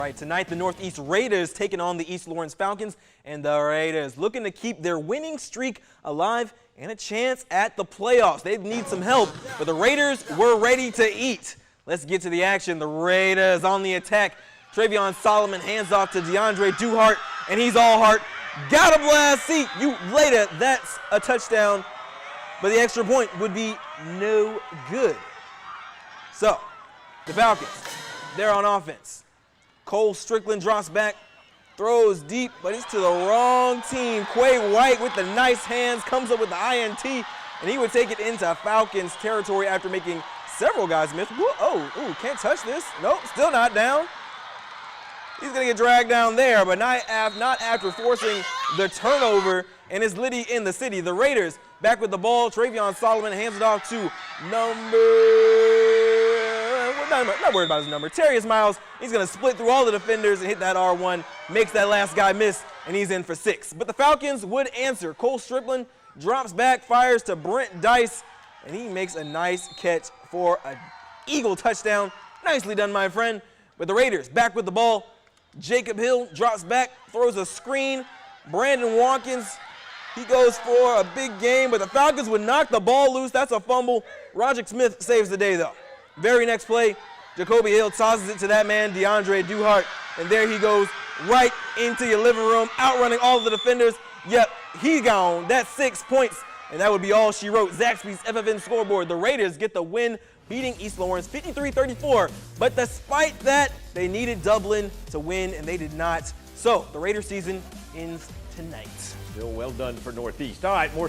Right, tonight the Northeast Raiders taking on the East Lawrence Falcons, and the Raiders looking to keep their winning streak alive and a chance at the playoffs. They need some help, but the Raiders were ready to eat. Let's get to the action. The Raiders on the attack. Travion Solomon hands off to DeAndre Duhart, and he's all heart. Got a blast seat. You later, that's a touchdown, but the extra point would be no good. So, the Falcons, they're on offense. Cole Strickland drops back, throws deep, but it's to the wrong team. Quay White with the nice hands comes up with the INT, and he would take it into Falcons territory after making several guys miss. Can't touch this. Nope, still not down. He's going to get dragged down there, but not after forcing the turnover, and it's Liddy in the city. The Raiders back with the ball. Travion Solomon hands it off to not worried about his number. Terrius Miles, he's going to split through all the defenders and hit that R1, makes that last guy miss, and he's in for 6. But the Falcons would answer. Cole Strickland drops back, fires to Brent Dice, and he makes a nice catch for an Eagle touchdown. Nicely done, my friend. But the Raiders back with the ball. Jacob Hill drops back, throws a screen. Brandon Watkins, he goes for a big game, but the Falcons would knock the ball loose. That's a fumble. Roderick Smith saves the day, though. Very next play, Jacoby Hill tosses it to that man, DeAndre Duhart, and there he goes right into your living room, outrunning all of the defenders. Yep, he gone. That's 6 points, and that would be all she wrote. Zaxby's FFN scoreboard. The Raiders get the win, beating East Lawrence 53-34. But despite that, they needed Dublin to win, and they did not. So the Raider season ends tonight. Still well done for Northeast. All right, more